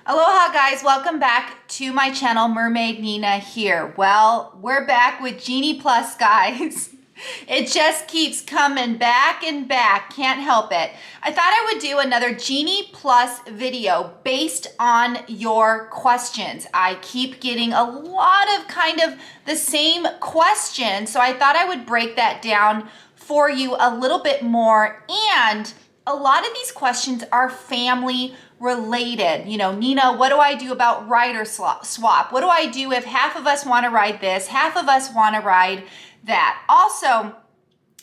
Aloha guys, welcome back to my channel, Mermaid Nina here. Well, we're back with Genie Plus, guys. It just keeps coming back and back, can't help it. I thought I would do another Genie Plus video based on your questions. I keep getting a lot of kind of the same questions, so I thought I would break that down for you a little bit more. And a lot of these questions are family related. You know, Nina, what do I do about rider swap? What do I do if half of us want to ride this, half of us want to ride that? Also,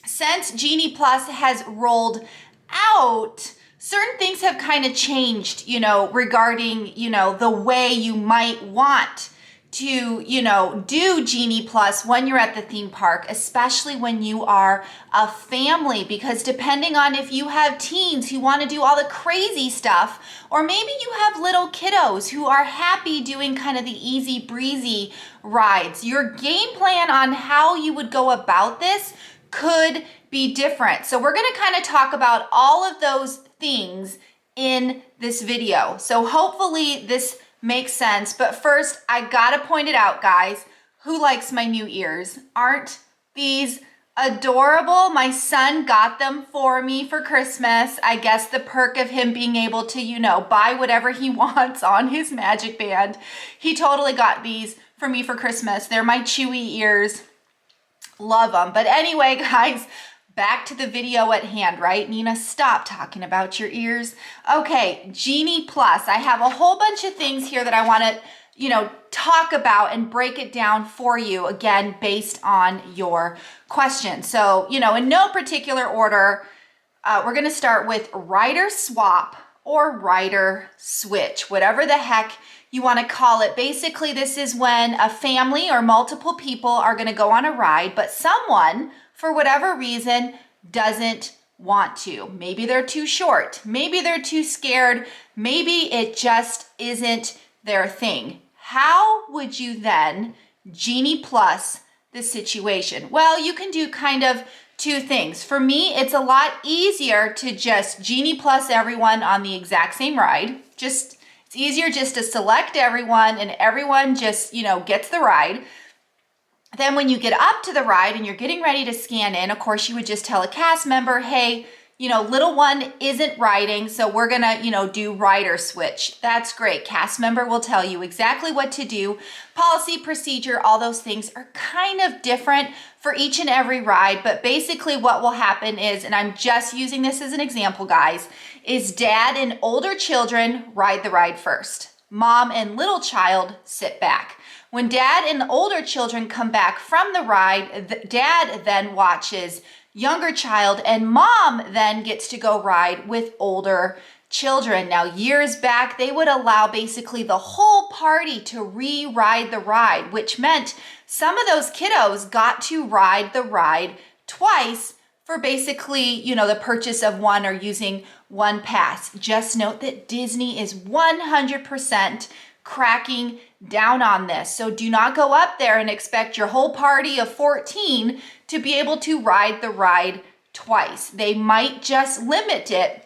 since Genie Plus has rolled out, certain things have kind of changed, you know, regarding, you know, the way you might want to, you know, do Genie Plus when you're at the theme park, especially when you are a family, because depending on if you have teens who want to do all the crazy stuff, or maybe you have little kiddos who are happy doing kind of the easy breezy rides, your game plan on how you would go about this could be different. So we're going to kind of talk about all of those things in this video. So hopefully this makes sense. But first, I gotta point it out, guys. Who likes my new ears? Aren't these adorable? My son got them for me for Christmas. I guess the perk of him being able to, you know, buy whatever he wants on his Magic Band. He totally got these for me for Christmas. They're my Chewy ears. Love them. But anyway, guys, back to the video at hand, right? Nina, stop talking about your ears. Okay, Genie Plus. I have a whole bunch of things here that I want to, you know, talk about and break it down for you, again, based on your question. So, you know, in no particular order, we're going to start with rider swap or rider switch, whatever the heck you want to call it. Basically, this is when a family or multiple people are going to go on a ride, but someone, for whatever reason, doesn't want to. Maybe they're too short. Maybe they're too scared. Maybe it just isn't their thing. How would you then Genie Plus the situation? Well, you can do kind of two things. For me, it's a lot easier to just Genie Plus everyone on the exact same ride. It's easier just to select everyone and everyone just, you know, gets the ride. Then when you get up to the ride and you're getting ready to scan in, of course, you would just tell a cast member, hey, you know, little one isn't riding, so we're gonna, you know, do rider switch. That's great. Cast member will tell you exactly what to do. Policy, procedure, all those things are kind of different for each and every ride, but basically what will happen is, and I'm just using this as an example, guys, is dad and older children ride the ride first. Mom and little child sit back. When dad and the older children come back from the ride, dad then watches younger child and mom then gets to go ride with older children. Now, years back, they would allow basically the whole party to re-ride the ride, which meant some of those kiddos got to ride the ride twice for basically, you know, the purchase of one or using one pass. Just note that Disney is 100% cracking down on this. So do not go up there and expect your whole party of 14 to be able to ride the ride twice. They might just limit it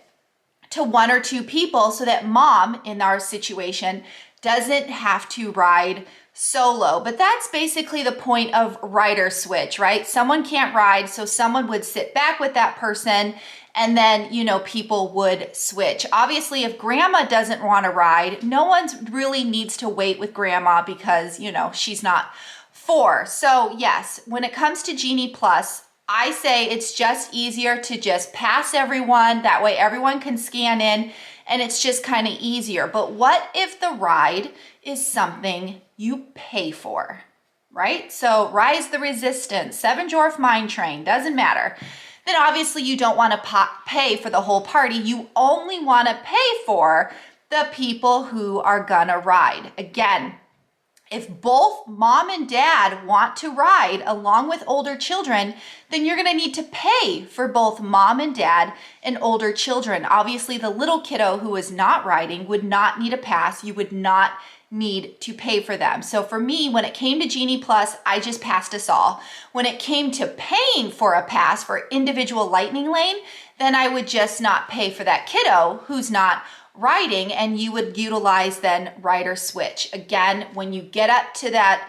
to one or two people so that mom, in our situation, doesn't have to ride solo. But that's basically the point of rider switch, right? Someone can't ride, so someone would sit back with that person and then, you know, people would switch. Obviously, if grandma doesn't want to ride, no one really needs to wait with grandma because, you know, she's not 4. So yes, when it comes to Genie Plus, I say it's just easier to just pass everyone. That way everyone can scan in and it's just kind of easier. But what if the ride is something you pay for, right? So Rise the Resistance, Seven Dwarf Mine Train, doesn't matter. Then obviously you don't want to pay for the whole party. You only want to pay for the people who are gonna ride. Again, if both mom and dad want to ride along with older children, then you're gonna need to pay for both mom and dad and older children. Obviously, the little kiddo who is not riding would not need a pass. You would not need to pay for them. So for me, when it came to Genie Plus, I just passed us all. When it came to paying for a pass for individual lightning lane, then I would just not pay for that kiddo who's not riding, and you would utilize then rider switch. Again, when you get up to that,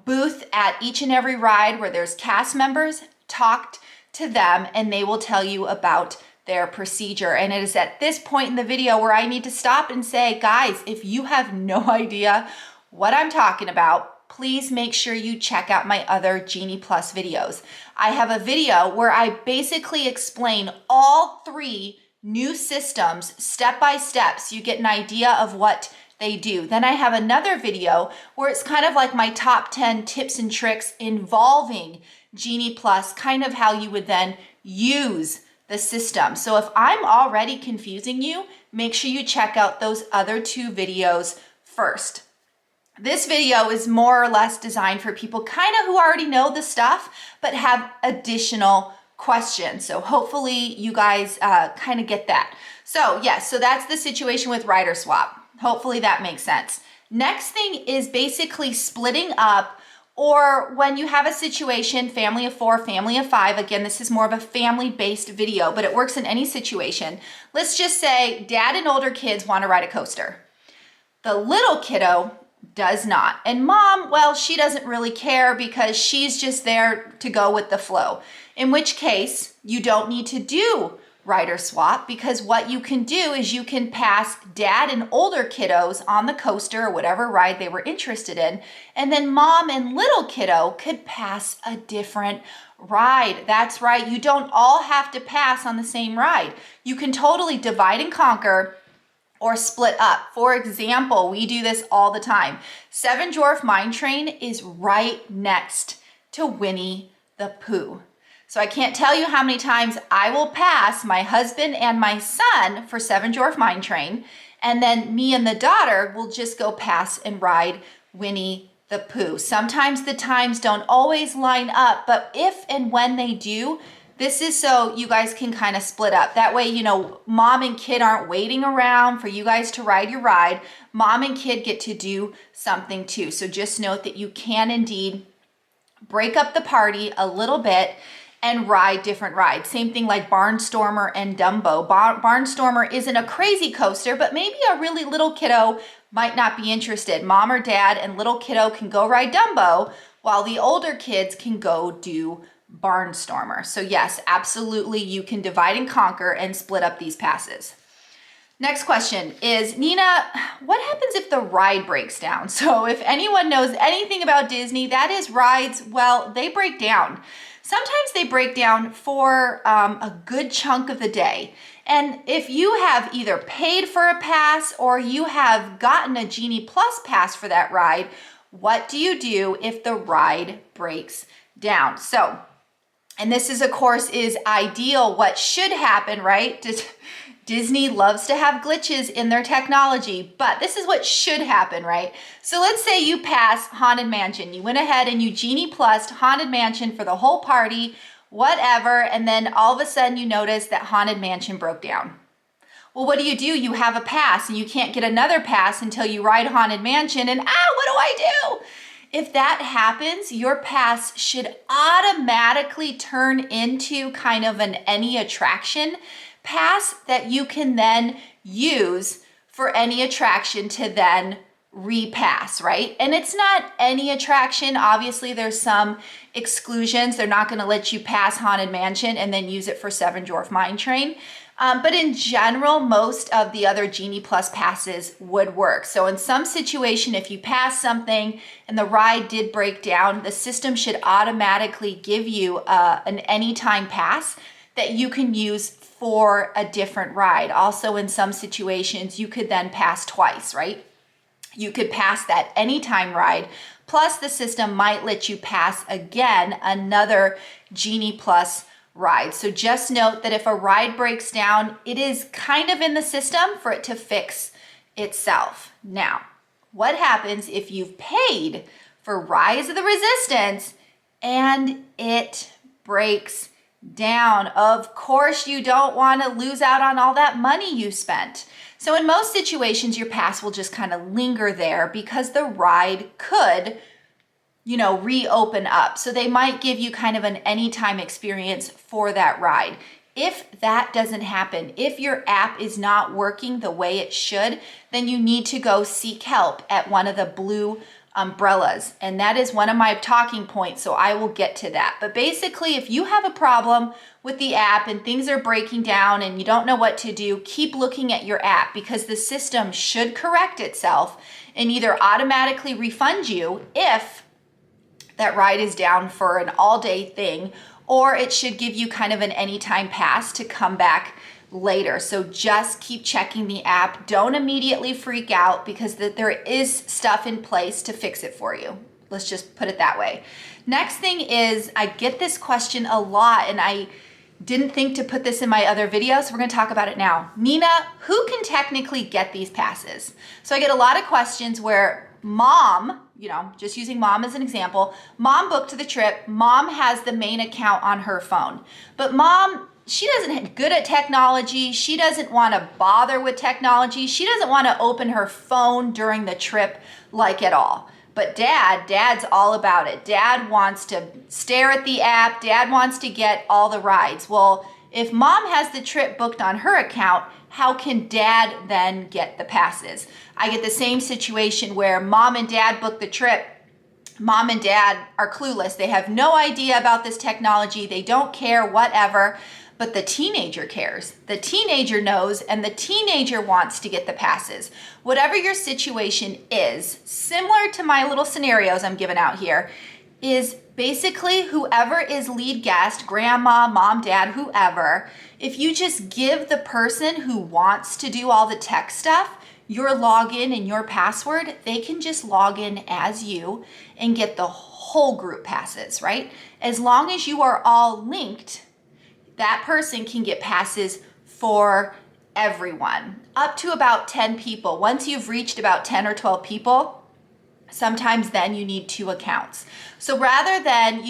booth at each and every ride where there's cast members, talk to them and they will tell you about their procedure. And it is at this point in the video where I need to stop and say, guys, if you have no idea what I'm talking about, please make sure you check out my other Genie Plus videos. I have a video where I basically explain all 3 new systems step by step so you get an idea of what they do. Then I have another video where it's kind of like my top 10 tips and tricks involving Genie Plus, kind of how you would then use the system. So if I'm already confusing you, make sure you check out those other 2 videos first. This video is more or less designed for people kind of who already know the stuff, but have additional questions. So hopefully you guys kind of get that. So yes, so that's the situation with rider swap. Hopefully that makes sense. Next thing is basically splitting up, or when you have a situation, family of 4, family of 5, again, this is more of a family-based video, but it works in any situation. Let's just say dad and older kids want to ride a coaster. The little kiddo does not. And mom, well, she doesn't really care because she's just there to go with the flow. In which case, you don't need to do rider swap, because what you can do is you can pass dad and older kiddos on the coaster or whatever ride they were interested in, and then mom and little kiddo could pass a different ride. That's right, you don't all have to pass on the same ride. You can totally divide and conquer or split up. For example, we do this all the time. Seven Dwarf Mine Train is right next to Winnie the Pooh. So I can't tell you how many times I will pass my husband and my son for Seven Dwarf Mine Train, and then me and the daughter will just go pass and ride Winnie the Pooh. Sometimes the times don't always line up, but if and when they do, this is so you guys can kind of split up. That way, mom and kid aren't waiting around for you guys to ride your ride. Mom and kid get to do something too. So just note that you can indeed break up the party a little bit and ride different rides. Same thing like Barnstormer and Dumbo. Barnstormer isn't a crazy coaster, but maybe a really little kiddo might not be interested. Mom or dad and little kiddo can go ride Dumbo, while the older kids can go do Barnstormer. So yes, absolutely, you can divide and conquer and split up these passes. Next question is, Nina, what happens if the ride breaks down? So if anyone knows anything about Disney, that is rides, well, they break down. Sometimes they break down for a good chunk of the day. And if you have either paid for a pass or you have gotten a Genie Plus pass for that ride, what do you do if the ride breaks down? So, and this is, of course, is ideal. What should happen, right? Disney loves to have glitches in their technology, but this is what should happen, right? So let's say you pass Haunted Mansion. You went ahead and you Genie Plused Haunted Mansion for the whole party, whatever, and then all of a sudden you notice that Haunted Mansion broke down. Well, what do? You have a pass and you can't get another pass until you ride Haunted Mansion, and what do I do? If that happens, your pass should automatically turn into kind of an any attraction pass that you can then use for any attraction to then repass, right? And it's not any attraction. Obviously, there's some exclusions. They're not going to let you pass Haunted Mansion and then use it for Seven Dwarf Mine Train. But in general, most of the other Genie Plus passes would work. So in some situation, if you pass something and the ride did break down, the system should automatically give you an anytime pass that you can use for a different ride. Also, in some situations, you could then pass twice, right? You could pass that anytime ride, plus the system might let you pass again another Genie Plus ride. So just note that if a ride breaks down, it is kind of in the system for it to fix itself. Now, what happens if you've paid for Rise of the Resistance and it breaks down? Of course, you don't want to lose out on all that money you spent. So in most situations, your pass will just kind of linger there because the ride could, reopen up. So they might give you kind of an anytime experience for that ride. If that doesn't happen, if your app is not working the way it should, then you need to go seek help at one of the blue umbrellas. And that is one of my talking points, so I will get to that. But basically, if you have a problem with the app and things are breaking down and you don't know what to do, keep looking at your app, because the system should correct itself and either automatically refund you if that ride is down for an all-day thing, or it should give you kind of an anytime pass to come back later. So just keep checking the app. Don't immediately freak out, because there is stuff in place to fix it for you. Let's just put it that way. Next thing is, I get this question a lot, and I didn't think to put this in my other video, so we're gonna talk about it now. Nina, who can technically get these passes? So I get a lot of questions where mom, just using mom as an example, mom booked the trip, mom has the main account on her phone, but mom, she doesn't good at technology, she doesn't want to bother with technology, she doesn't want to open her phone during the trip like at all. But dad's all about it. Dad wants to stare at the app, dad wants to get all the rides. Well, if mom has the trip booked on her account, how can dad then get the passes? I get the same situation where mom and dad book the trip. Mom and dad are clueless. They have no idea about this technology. They don't care, whatever. But the teenager cares. The teenager knows, and the teenager wants to get the passes. Whatever your situation is, similar to my little scenarios I'm giving out here, is basically whoever is lead guest, grandma, mom, dad, whoever, if you just give the person who wants to do all the tech stuff your login and your password, they can just log in as you and get the whole group passes, right? As long as you are all linked, that person can get passes for everyone, up to about 10 people. Once you've reached about 10 or 12 people, sometimes then you need 2 accounts. So rather than,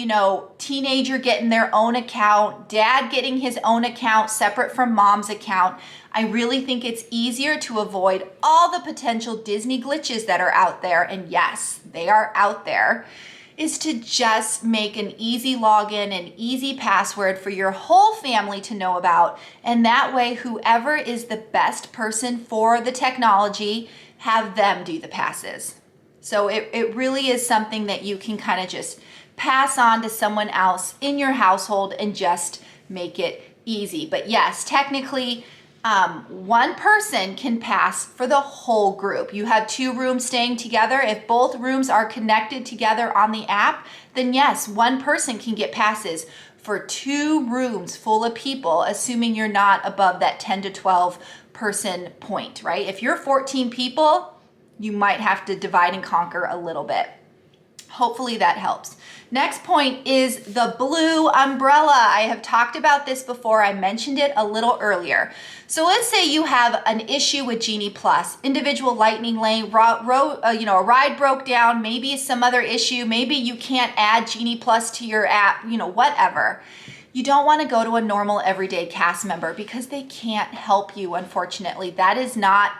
teenager getting their own account, dad getting his own account separate from mom's account, I really think it's easier to avoid all the potential Disney glitches that are out there. And yes, they are out there. Is to just make an easy login, an easy password for your whole family to know about. And that way, whoever is the best person for the technology, have them do the passes. So it really is something that you can kind of just pass on to someone else in your household and just make it easy. But yes, technically, one person can pass for the whole group. You have 2 rooms staying together. If both rooms are connected together on the app, then yes, one person can get passes for 2 rooms full of people, assuming you're not above that 10 to 12 person point, right? If you're 14 people, you might have to divide and conquer a little bit. Hopefully that helps. Next point is the blue umbrella. I have talked about this before. I mentioned it a little earlier. So let's say you have an issue with Genie Plus, individual lightning lane, a ride broke down, maybe some other issue, maybe you can't add Genie Plus to your app, whatever. You don't want to go to a normal everyday cast member because they can't help you, unfortunately. That is not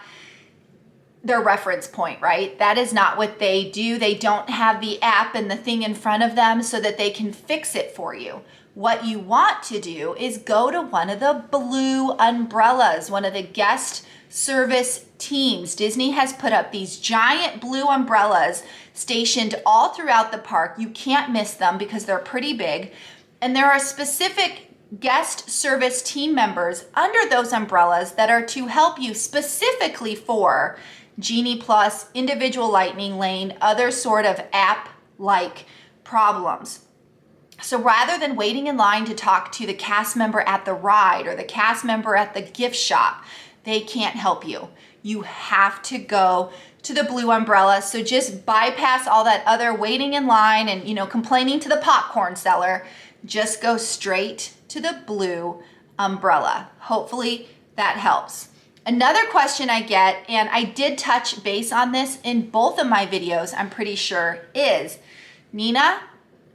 their reference point, right? That is not what they do. They don't have the app and the thing in front of them so that they can fix it for you. What you want to do is go to one of the blue umbrellas, one of the guest service teams. Disney has put up these giant blue umbrellas stationed all throughout the park. You can't miss them because they're pretty big. And there are specific guest service team members under those umbrellas that are to help you specifically for Genie Plus, individual lightning lane, other sort of app-like problems. So rather than waiting in line to talk to the cast member at the ride or the cast member at the gift shop, they can't help you. You have to go to the blue umbrella. So just bypass all that other waiting in line and, complaining to the popcorn seller. Just go straight to the blue umbrella. Hopefully that helps. Another question I get, and I did touch base on this in both of my videos, I'm pretty sure, is, Nina,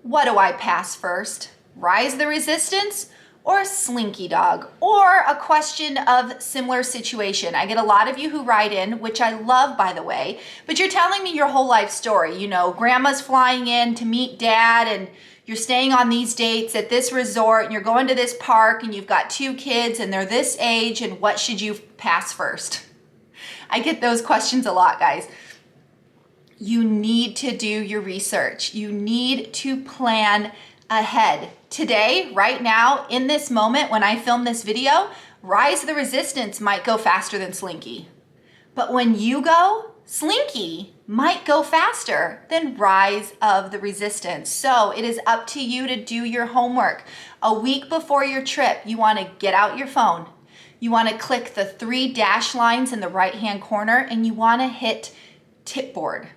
what do I pass first? Rise the Resistance or Slinky Dog? Or a question of similar situation. I get a lot of you who write in, which I love, by the way, but you're telling me your whole life story. Grandma's flying in to meet dad and you're staying on these dates at this resort and you're going to this park and you've got 2 kids and they're this age, and what should you pass first? I get those questions a lot, guys. You need to do your research. You need to plan ahead. Today, right now, in this moment when I film this video, Rise of the Resistance might go faster than Slinky. But when you go, Slinky might go faster than Rise of the Resistance. So it is up to you to do your homework. A week before your trip, you want to get out your phone. You want to click the 3 dash lines in the right-hand corner and you want to hit Tipboard.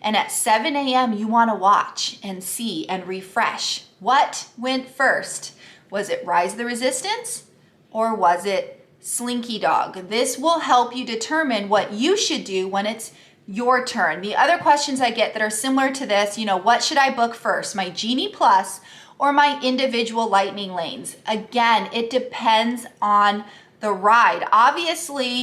And at 7 a.m., you want to watch and see and refresh. What went first? Was it Rise of the Resistance or was it Slinky Dog? This will help you determine what you should do when it's your turn. The other questions I get that are similar to this, what should I book first? My Genie Plus or my individual lightning lanes? Again, it depends on the ride. Obviously,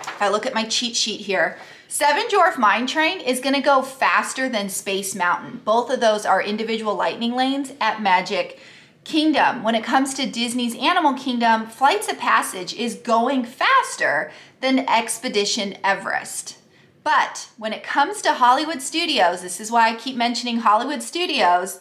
if I look at my cheat sheet here, Seven Dwarf Mine Train is going to go faster than Space Mountain. Both of those are individual lightning lanes at Magic Kingdom. When it comes to Disney's Animal Kingdom, Flights of Passage is going faster than Expedition Everest. But when it comes to Hollywood Studios, this is why I keep mentioning Hollywood Studios,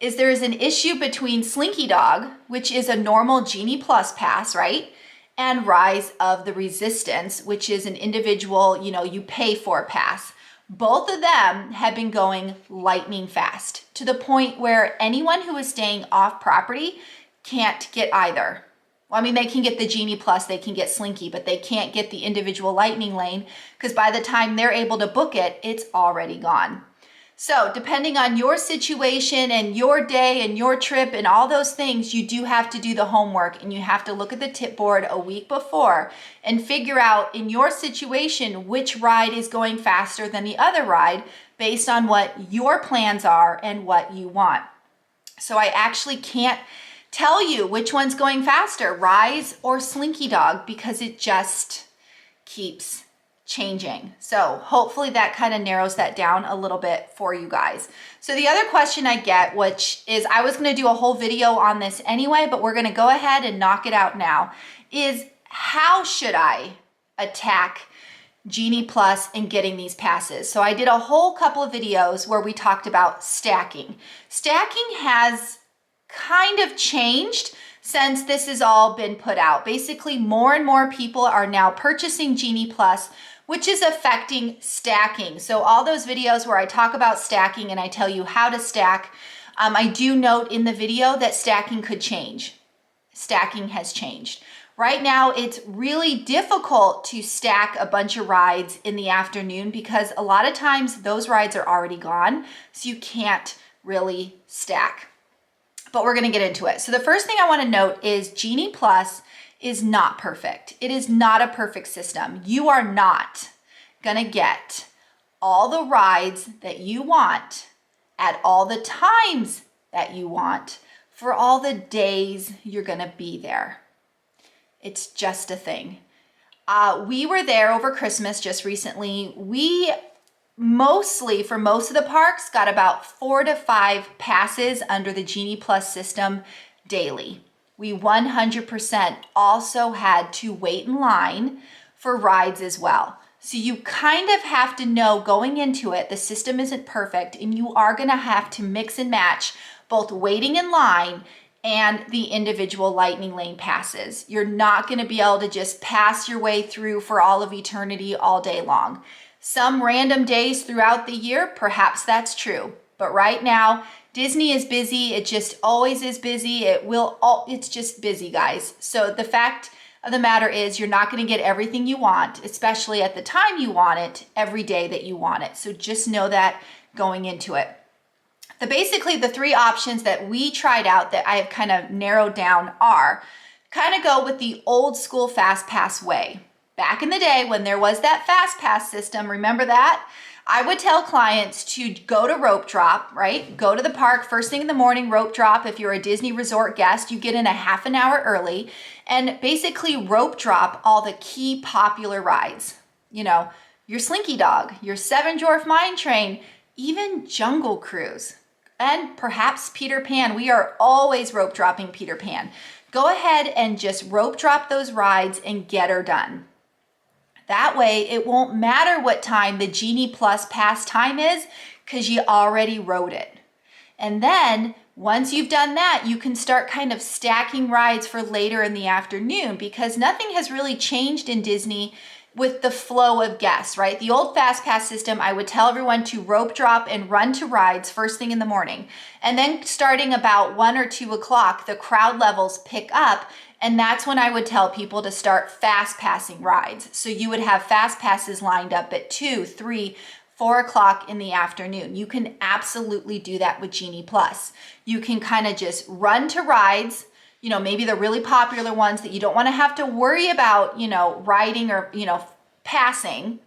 is there is an issue between Slinky Dog, which is a normal Genie Plus pass, right? And Rise of the Resistance, which is an individual, you pay for a pass. Both of them have been going lightning fast to the point where anyone who is staying off property can't get either. Well, they can get the Genie Plus, they can get Slinky, but they can't get the individual lightning lane because by the time they're able to book it, it's already gone. So depending on your situation and your day and your trip and all those things, you do have to do the homework and you have to look at the tip board a week before and figure out in your situation which ride is going faster than the other ride based on what your plans are and what you want. So I actually can't tell you which one's going faster, Rise or Slinky Dog, because it just keeps changing. So hopefully that kind of narrows that down a little bit for you guys. So the other question I get, which is I was going to do a whole video on this anyway, but we're going to go ahead and knock it out now, is how should I attack Genie Plus and getting these passes? So I did a whole couple of videos where we talked about stacking. Stacking has kind of changed since this has all been put out. Basically, more and more people are now purchasing Genie Plus, which is affecting stacking. So all those videos where I talk about stacking and I tell you how to stack, I do note in the video that stacking could change. Stacking has changed. Right now, it's really difficult to stack a bunch of rides in the afternoon because a lot of times those rides are already gone, so you can't really stack. But we're going to get into it. So the first thing I want to note is Genie Plus is not perfect. It is not a perfect system. You are not going to get all the rides that you want at all the times that you want for all the days you're going to be there. It's just a thing. We were there over Christmas just recently. We mostly, for most of the parks, got about 4 to 5 passes under the Genie Plus system daily. We 100% also had to wait in line for rides as well. So you kind of have to know going into it, the system isn't perfect and you are going to have to mix and match both waiting in line and the individual lightning lane passes. You're not going to be able to just pass your way through for all of eternity all day long. Some random days throughout the year, perhaps that's true. But right now, Disney is busy. It just always is busy. It's just busy, guys. So the fact of the matter is you're not going to get everything you want, especially at the time you want it, every day that you want it. So just know that going into it. Basically, the 3 options that we tried out that I have kind of narrowed down are kind of go with the old school Fast Pass way. Back in the day when there was that Fast Pass system, remember that? I would tell clients to go to rope drop, right? Go to the park first thing in the morning, rope drop. If you're a Disney Resort guest, you get in a half an hour early and basically rope drop all the key popular rides. Your Slinky Dog, your Seven Dwarf Mine Train, even Jungle Cruise. and perhaps Peter Pan. We are always rope dropping Peter Pan. Go ahead and just rope drop those rides and get her done. That way it won't matter what time the Genie Plus pass time is because you already rode it. And then once you've done that, you can start kind of stacking rides for later in the afternoon, because nothing has really changed in Disney with the flow of guests, right? The old Fast Pass system, I would tell everyone to rope drop and run to rides first thing in the morning. And then starting about 1 or 2 o'clock, the crowd levels pick up. And that's when I would tell people to start fast passing rides. So you would have fast passes lined up at 2, 3, 4 o'clock in the afternoon. You can absolutely do that with Genie Plus. You can kind of just run to rides, you know, maybe the really popular ones that you don't want to have to worry about, you know, riding or, you know, passing.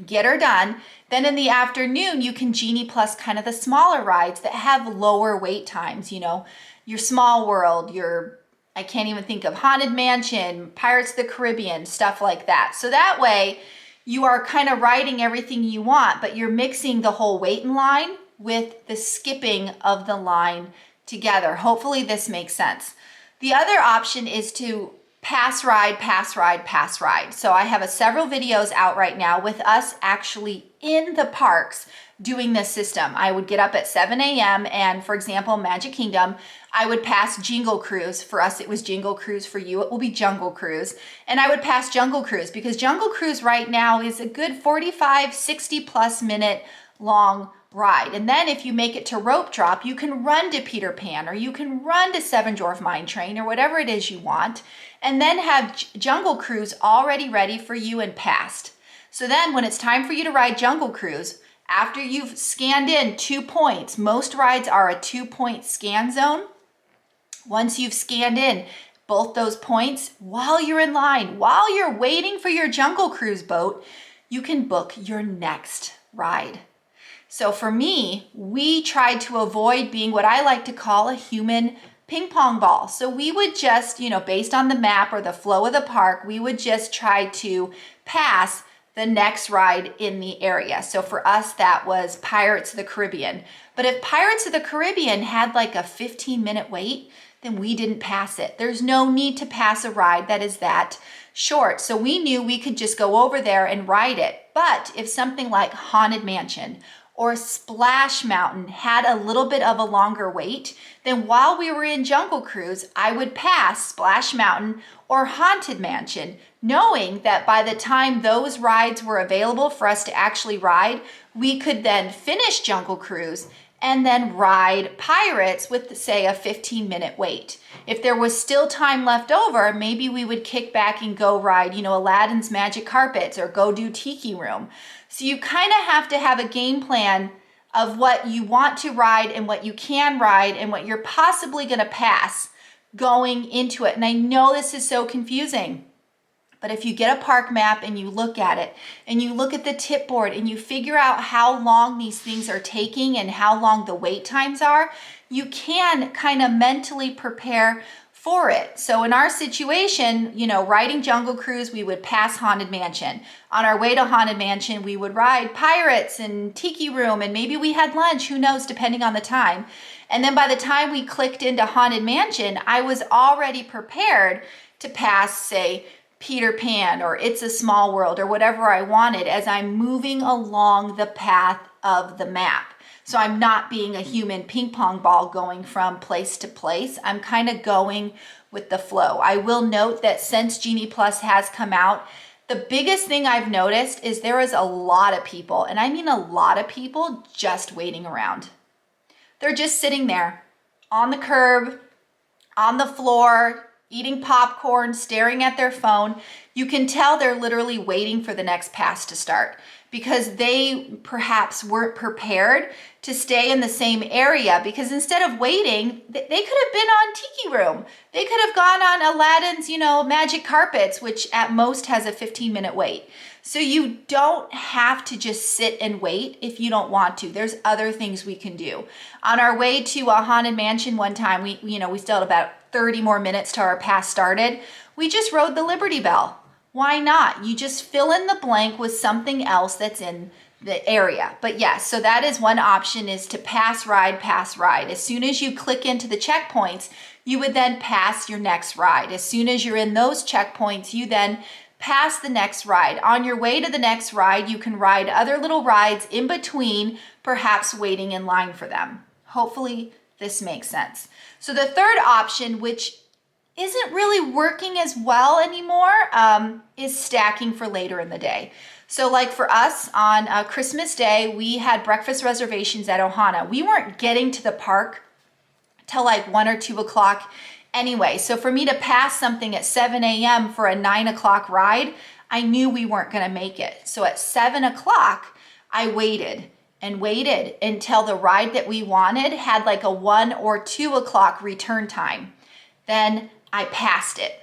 Get her done. Then in the afternoon, you can Genie Plus kind of the smaller rides that have lower wait times, you know, your Small World, your, I can't even think of, Haunted Mansion, Pirates of the Caribbean, stuff like that. So that way you are kind of riding everything you want, but you're mixing the whole wait in line with the skipping of the line together. Hopefully this makes sense. The other option is to pass ride, pass ride, pass ride. So I have several videos out right now with us actually in the parks doing this system. I would get up at 7 a.m. and, for example, Magic Kingdom, I would pass Jingle Cruise. For us, it was Jingle Cruise. For you, it will be Jungle Cruise. And I would pass Jungle Cruise because Jungle Cruise right now is a good 45, 60 plus minute long ride. And then if you make it to rope drop, you can run to Peter Pan, or you can run to Seven Dwarf Mine Train, or whatever it is you want, and then have Jungle Cruise already ready for you and passed. So then when it's time for you to ride Jungle Cruise, after you've scanned in 2 points, most rides are a 2-point scan zone. Once you've scanned in both those points, while you're in line, while you're waiting for your Jungle Cruise boat, you can book your next ride. So for me, we tried to avoid being what I like to call a human ping pong ball. So we would just, you know, based on the map or the flow of the park, we would just try to pass the next ride in the area. So for us, that was Pirates of the Caribbean. But if Pirates of the Caribbean had like a 15-minute wait, then we didn't pass it. There's no need to pass a ride that is that short. So we knew we could just go over there and ride it. But if something like Haunted Mansion or Splash Mountain had a little bit of a longer wait, then while we were in Jungle Cruise, I would pass Splash Mountain or Haunted Mansion, knowing that by the time those rides were available for us to actually ride, we could then finish Jungle Cruise and then ride Pirates with, say, a 15-minute wait. If there was still time left over, maybe we would kick back and go ride, you know, Aladdin's Magic Carpets or go do Tiki Room. So you kind of have to have a game plan of what you want to ride and what you can ride and what you're possibly going to pass going into it. And I know this is so confusing, but if you get a park map and you look at it and you look at the tip board and you figure out how long these things are taking and how long the wait times are, you can kind of mentally prepare for it. So in our situation, you know, riding Jungle Cruise, we would pass Haunted Mansion. On our way to Haunted Mansion, we would ride Pirates and Tiki Room, and maybe we had lunch, who knows, depending on the time. And then by the time we clicked into Haunted Mansion, I was already prepared to pass, say, Peter Pan or It's a Small World or whatever I wanted as I'm moving along the path of the map. So I'm not being a human ping pong ball going from place to place. I'm kind of going with the flow. I will note that since Genie Plus has come out, the biggest thing I've noticed is there is a lot of people, and I mean a lot of people, just waiting around. They're just sitting there on the curb, on the floor, eating popcorn, staring at their phone. You can tell they're literally waiting for the next pass to start because they perhaps weren't prepared to stay in the same area, because instead of waiting, they could have been on Tiki Room. They could have gone on Aladdin's, you know, Magic Carpets, which at most has a 15-minute wait. So you don't have to just sit and wait if you don't want to. There's other things we can do. On our way to a Haunted Mansion one time, we still had about 30 more minutes till our pass started. We just rode the Liberty Bell. Why not? You just fill in the blank with something else that's in the area. But yes, so that is one option, is to pass ride, pass ride. As soon as you click into the checkpoints, you would then pass your next ride. As soon as you're in those checkpoints, you then pass the next ride. On your way to the next ride, you can ride other little rides in between, perhaps waiting in line for them. Hopefully this makes sense. So the third option, which isn't really working as well anymore, is stacking for later in the day. So like for us on Christmas Day, we had breakfast reservations at Ohana. We weren't getting to the park till like 1 or 2 o'clock anyway. So for me to pass something at 7 a.m. for a 9 o'clock ride, I knew we weren't gonna make it. So at 7 o'clock, I waited and waited until the ride that we wanted had like a 1 or 2 o'clock return time. Then I passed it.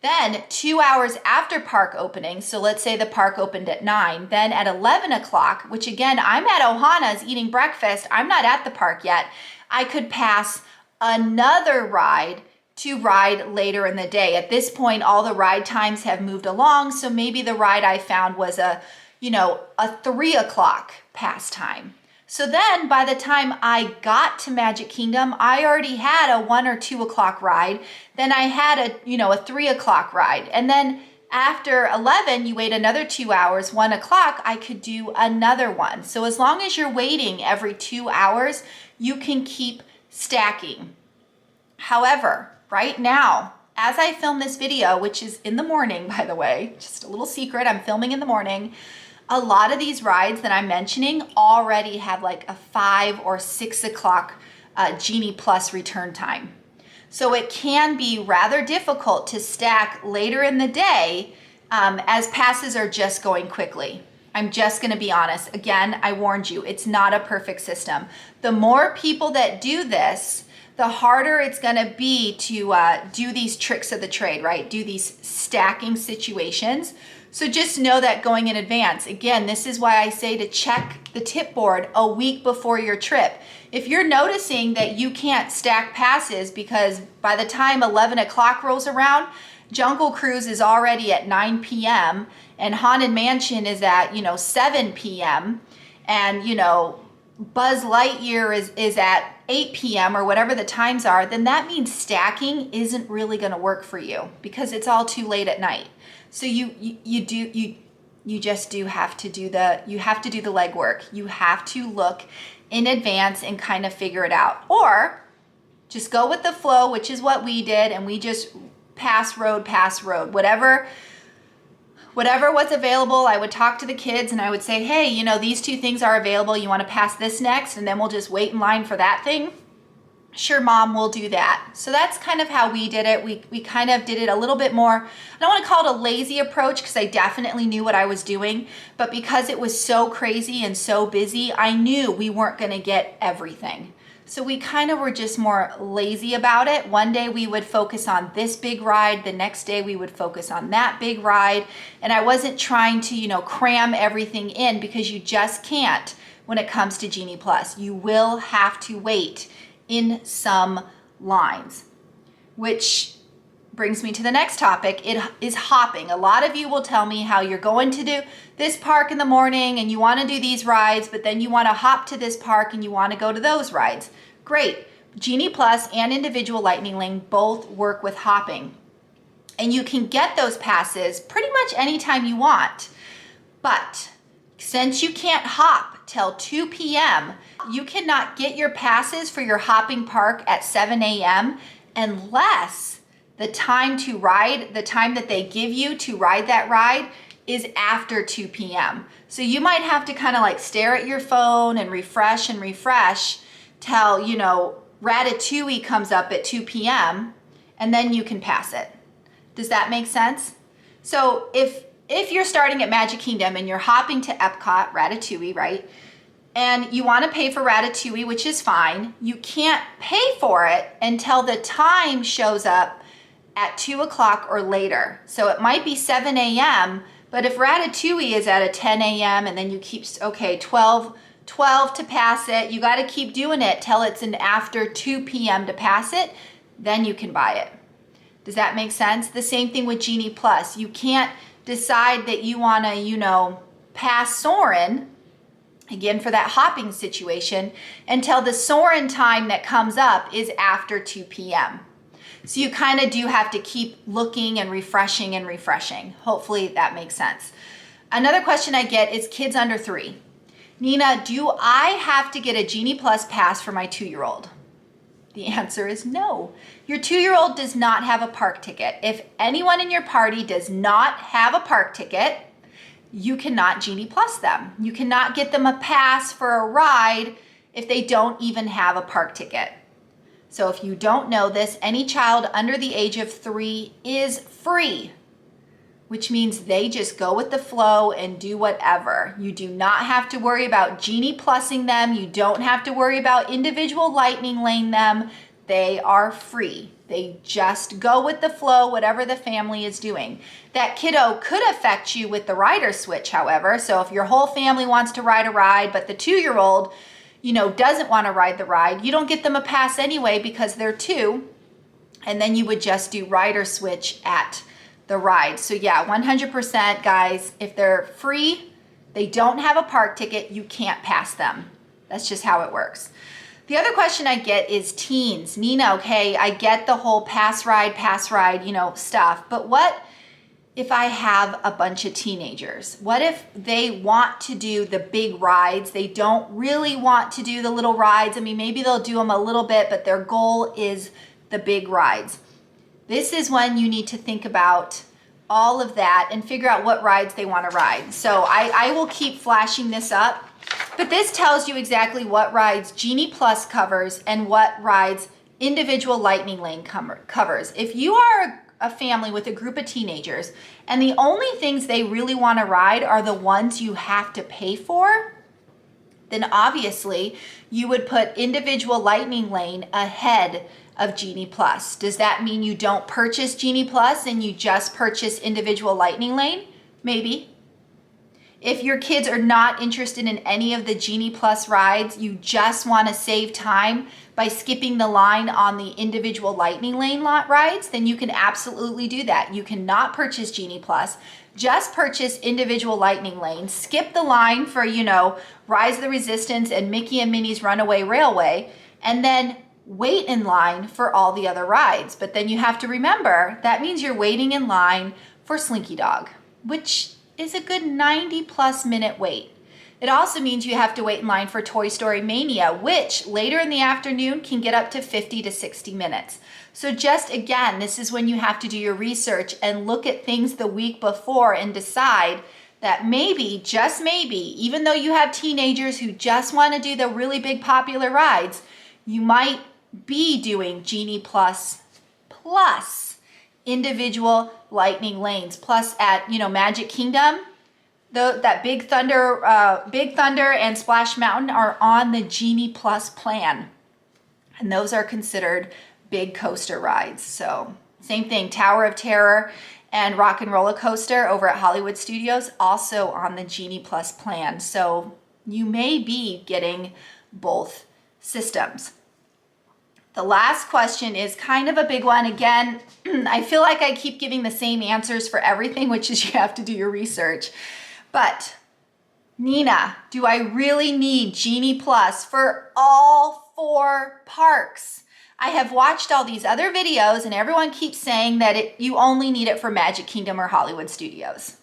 Then 2 hours after park opening, so let's say the park opened at 9, then at 11 o'clock, which again, I'm at Ohana's eating breakfast, I'm not at the park yet, I could pass another ride to ride later in the day. At this point, all the ride times have moved along, so maybe the ride I found was a 3 o'clock pass time. So then by the time I got to Magic Kingdom, I already had a 1 or 2 o'clock ride. Then I had a 3 o'clock ride. And then after 11, you wait another 2 hours, 1 o'clock, I could do another one. So as long as you're waiting every 2 hours, you can keep stacking. However, right now, as I film this video, which is in the morning, by the way, just a little secret, I'm filming in the morning, a lot of these rides that I'm mentioning already have like a 5 or 6 o'clock Genie Plus return time. So it can be rather difficult to stack later in the day as passes are just going quickly. I'm just gonna be honest. Again, I warned you, it's not a perfect system. The more people that do this, the harder it's gonna be to do these tricks of the trade, right? Do these stacking situations. So just know that going in advance. Again, this is why I say to check the tip board a week before your trip. If you're noticing that you can't stack passes because by the time 11 o'clock rolls around, Jungle Cruise is already at 9 p.m. and Haunted Mansion is at 7 p.m. and Buzz Lightyear is at 8 p.m. or whatever the times are, then that means stacking isn't really going to work for you because it's all too late at night. So you just do have to do the legwork. You have to look in advance and kind of figure it out, or just go with the flow, which is what we did, and we just pass road, whatever was available. I would talk to the kids and I would say, hey, these 2 things are available. You want to pass this next, and then we'll just wait in line for that thing. Sure, Mom, we'll do that. So that's kind of how we did it. We kind of did it a little bit more, I don't want to call it a lazy approach because I definitely knew what I was doing, but because it was so crazy and so busy, I knew we weren't going to get everything. So we kind of were just more lazy about it. One day we would focus on this big ride. The next day we would focus on that big ride. And I wasn't trying to, cram everything in because you just can't when it comes to Genie Plus. You will have to wait in some lines, which brings me to the next topic. It is hopping. A lot of you will tell me how you're going to do this park in the morning and you want to do these rides, but then you want to hop to this park and you want to go to those rides. Great. Genie Plus and Individual Lightning Lane both work with hopping. And you can get those passes pretty much anytime you want. But since you can't hop till 2 p.m., you cannot get your passes for your hopping park at 7 a.m. unless the time that they give you to ride that ride is after 2 p.m. So you might have to kind of like stare at your phone and refresh till, Ratatouille comes up at 2 p.m. and then you can pass it. Does that make sense? So if you're starting at Magic Kingdom and you're hopping to Epcot, Ratatouille, right? And you want to pay for Ratatouille, which is fine. You can't pay for it until the time shows up at 2 o'clock or later. So it might be 7 a.m., but if Ratatouille is at a 10 a.m. and then you keep, 12 to pass it, you got to keep doing it till it's an after 2 p.m. to pass it, then you can buy it. Does that make sense? The same thing with Genie Plus. You can't decide that you want to, pass Soarin', again for that hopping situation, until the Soarin' time that comes up is after 2 p.m. So you kind of do have to keep looking and refreshing and refreshing. Hopefully that makes sense. Another question I get is kids under 3. Nina, do I have to get a Genie Plus pass for my 2-year-old? The answer is no. Your 2-year-old does not have a park ticket. If anyone in your party does not have a park ticket, you cannot Genie Plus them. You cannot get them a pass for a ride if they don't even have a park ticket. So if you don't know this, any child under the age of 3 is free, which means they just go with the flow and do whatever. You do not have to worry about Genie Plussing them. You don't have to worry about individual lightning lane them. They are free. They just go with the flow, whatever the family is doing. That kiddo could affect you with the rider switch, however. So if your whole family wants to ride a ride, but the 2-year-old, doesn't want to ride the ride, you don't get them a pass anyway because they're 2. And then you would just do rider switch at the ride. So yeah, 100% guys, if they're free, they don't have a park ticket, you can't pass them. That's just how it works. The other question I get is teens. Nina, okay, I get the whole pass ride, stuff, but what if I have a bunch of teenagers? What if they want to do the big rides? They don't really want to do the little rides. I mean, maybe they'll do them a little bit, but their goal is the big rides. This is when you need to think about all of that and figure out what rides they want to ride. So I will keep flashing this up, but this tells you exactly what rides Genie Plus covers and what rides individual lightning lane covers. If you are a family with a group of teenagers and the only things they really want to ride are the ones you have to pay for, then obviously you would put individual lightning lane ahead of Genie Plus. Does that mean you don't purchase Genie Plus and you just purchase individual lightning lane? Maybe. If your kids are not interested in any of the Genie Plus rides, you just want to save time by skipping the line on the individual lightning lane rides, then you can absolutely do that. You cannot purchase Genie Plus, just purchase individual lightning lanes, skip the line for, Rise of the Resistance and Mickey and Minnie's Runaway Railway, and then wait in line for all the other rides. But then you have to remember, that means you're waiting in line for Slinky Dog, which is a good 90+ minute wait. It also means you have to wait in line for Toy Story Mania, which later in the afternoon can get up to 50 to 60 minutes. So just again, this is when you have to do your research and look at things the week before and decide that maybe, just maybe, even though you have teenagers who just want to do the really big popular rides, you might be doing Genie Plus individual lightning lanes. Plus at, Magic Kingdom, that Big Thunder and Splash Mountain are on the Genie Plus plan. And those are considered big coaster rides. So same thing, Tower of Terror and Rock and Roller Coaster over at Hollywood Studios, also on the Genie Plus plan. So you may be getting both systems. The last question is kind of a big one. Again, I feel like I keep giving the same answers for everything, which is you have to do your research. But Nina, do I really need Genie Plus for all 4 parks? I have watched all these other videos and everyone keeps saying that you only need it for Magic Kingdom or Hollywood Studios.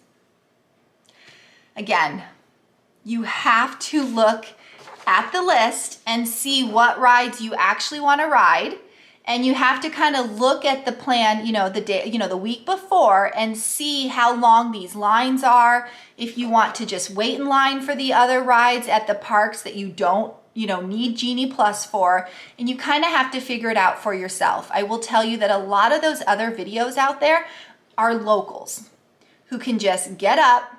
Again, you have to look at the list and see what rides you actually want to ride. And you have to kind of look at the plan, the day, the week before and see how long these lines are. If you want to just wait in line for the other rides at the parks that you don't, need Genie Plus for, and you kind of have to figure it out for yourself. I will tell you that a lot of those other videos out there are locals who can just get up,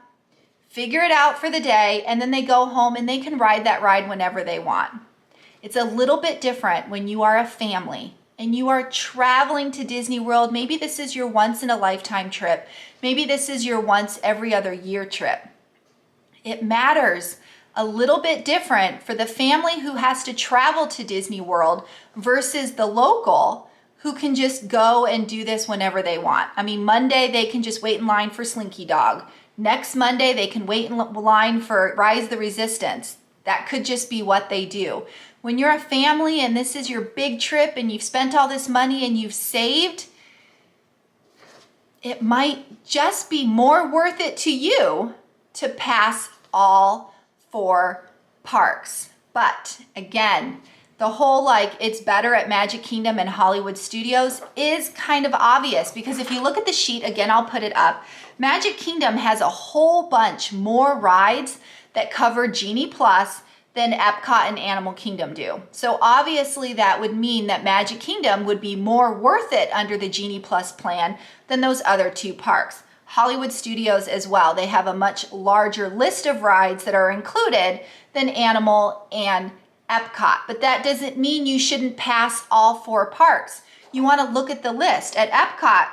figure it out for the day, and then they go home and they can ride that ride whenever they want. It's a little bit different when you are a family and you are traveling to Disney World. Maybe this is your once in a lifetime trip. Maybe this is your once every other year trip. It matters a little bit different for the family who has to travel to Disney World versus the local who can just go and do this whenever they want. I mean, Monday, they can just wait in line for Slinky Dog. Next Monday, they can wait in line for Rise the Resistance. That could just be what they do. When you're a family and this is your big trip and you've spent all this money and you've saved, it might just be more worth it to you to pass all 4 parks. But again, the whole like it's better at Magic Kingdom and Hollywood Studios is kind of obvious, because if you look at the sheet, again, I'll put it up. Magic Kingdom has a whole bunch more rides that cover Genie Plus than Epcot and Animal Kingdom do. So obviously that would mean that Magic Kingdom would be more worth it under the Genie Plus plan than those other 2 parks. Hollywood Studios as well. They have a much larger list of rides that are included than Animal and Epcot. But that doesn't mean you shouldn't pass all 4 parks. You want to look at the list. At Epcot,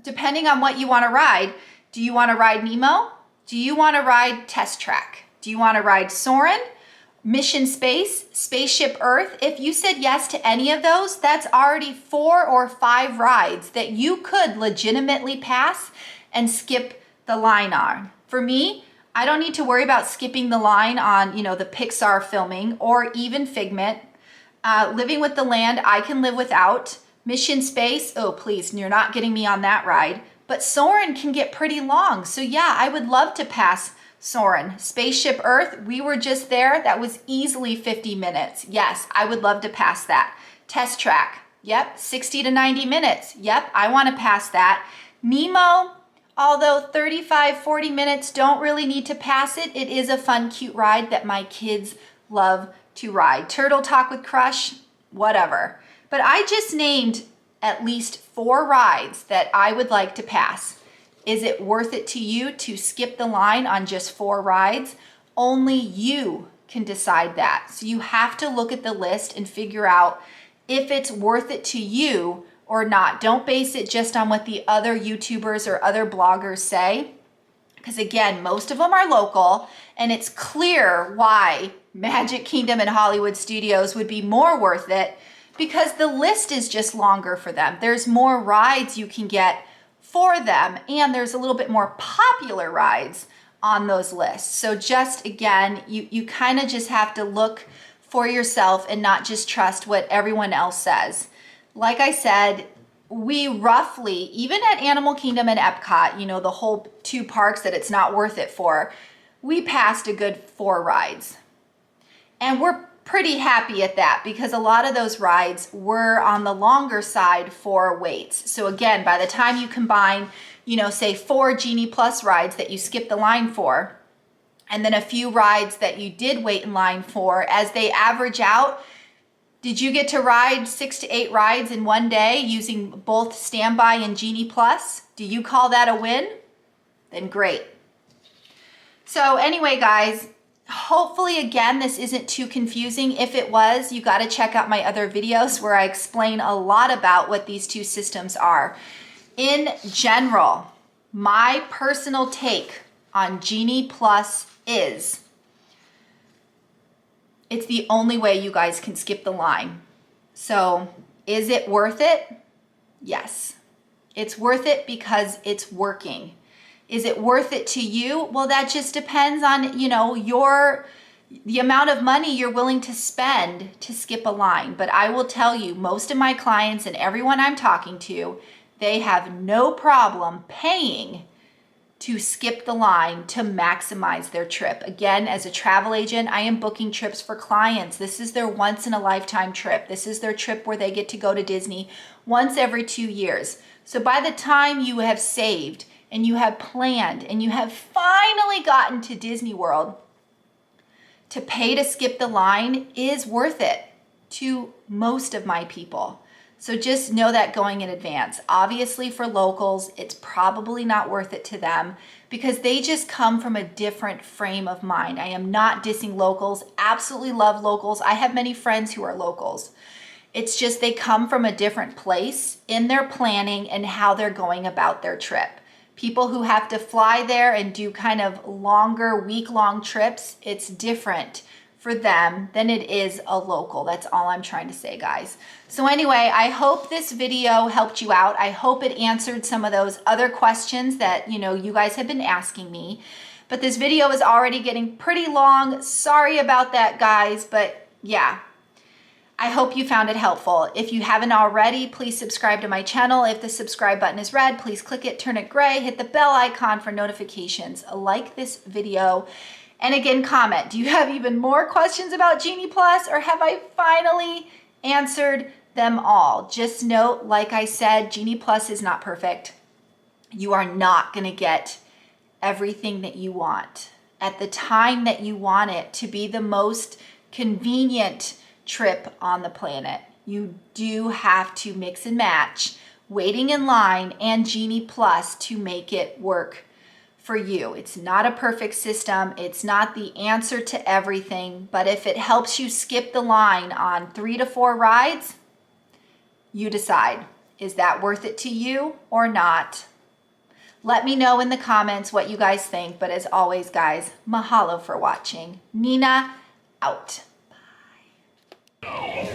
depending on what you want to ride, do you want to ride Nemo? Do you want to ride Test Track? Do you want to ride Soarin', Mission Space, Spaceship Earth? If you said yes to any of those, that's already 4 or 5 rides that you could legitimately pass and skip the line on. For me, I don't need to worry about skipping the line on, the Pixar filming or even Figment. Living with the Land, I can live without. Mission Space, oh please, you're not getting me on that ride. But Soarin' can get pretty long. So yeah, I would love to pass Soarin'. Spaceship Earth, we were just there. That was easily 50 minutes. Yes, I would love to pass that. Test Track, yep, 60 to 90 minutes. Yep, I want to pass that. Nemo, although 35, 40 minutes, don't really need to pass it. It is a fun, cute ride that my kids love to ride. Turtle Talk with Crush, whatever. But I just named at least 4 rides that I would like to pass. Is it worth it to you to skip the line on just 4 rides? Only you can decide that. So you have to look at the list and figure out if it's worth it to you or not. Don't base it just on what the other YouTubers or other bloggers say. Because again, most of them are local, and it's clear why Magic Kingdom and Hollywood Studios would be more worth it, because the list is just longer for them. There's more rides you can get for them, and there's a little bit more popular rides on those lists. So just again, you kind of just have to look for yourself and not just trust what everyone else says. Like I said, we roughly, even at Animal Kingdom and Epcot, the whole 2 parks that it's not worth it for, we passed a good 4 rides. And we're pretty happy at that, because a lot of those rides were on the longer side for waits. So again, by the time you combine, say 4 Genie Plus rides that you skip the line for, and then a few rides that you did wait in line for, as they average out, did you get to ride 6 to 8 rides in one day using both Standby and Genie Plus? Do you call that a win? Then great. So anyway, guys, hopefully, again, this isn't too confusing. If it was, you got to check out my other videos where I explain a lot about what these 2 systems are. In general, my personal take on Genie Plus is it's the only way you guys can skip the line. So is it worth it? Yes. It's worth it because it's working. Is it worth it to you? Well, that just depends on, the amount of money you're willing to spend to skip a line. But I will tell you, most of my clients and everyone I'm talking to, they have no problem paying to skip the line to maximize their trip. Again, as a travel agent, I am booking trips for clients. This is their once in a lifetime trip. This is their trip where they get to go to Disney once every 2 years. So by the time you have saved and you have planned and you have finally gotten to Disney World, to pay to skip the line is worth it to most of my people. So just know that going in advance. Obviously for locals, it's probably not worth it to them because they just come from a different frame of mind. I am not dissing locals, absolutely love locals. I have many friends who are locals. It's just they come from a different place in their planning and how they're going about their trip. People who have to fly there and do kind of longer week-long trips, it's different for them than it is a local. That's all I'm trying to say, guys. So anyway, I hope this video helped you out. I hope it answered some of those other questions that, you guys have been asking me. But this video is already getting pretty long. Sorry about that, guys, but yeah. I hope you found it helpful. If you haven't already, please subscribe to my channel. If the subscribe button is red, please click it, turn it gray, hit the bell icon for notifications. Like this video. And again, comment, do you have even more questions about Genie Plus, or have I finally answered them all? Just note, like I said, Genie Plus is not perfect. You are not going to get everything that you want at the time that you want it to be the most convenient trip on the planet. You do have to mix and match waiting in line and Genie Plus to make it work for you. It's not a perfect system. It's not the answer to everything, but if it helps you skip the line on 3 to 4 rides, you decide, is that worth it to you or not? Let me know in the comments what you guys think, but as always, guys, mahalo for watching. Nina, out. Bye.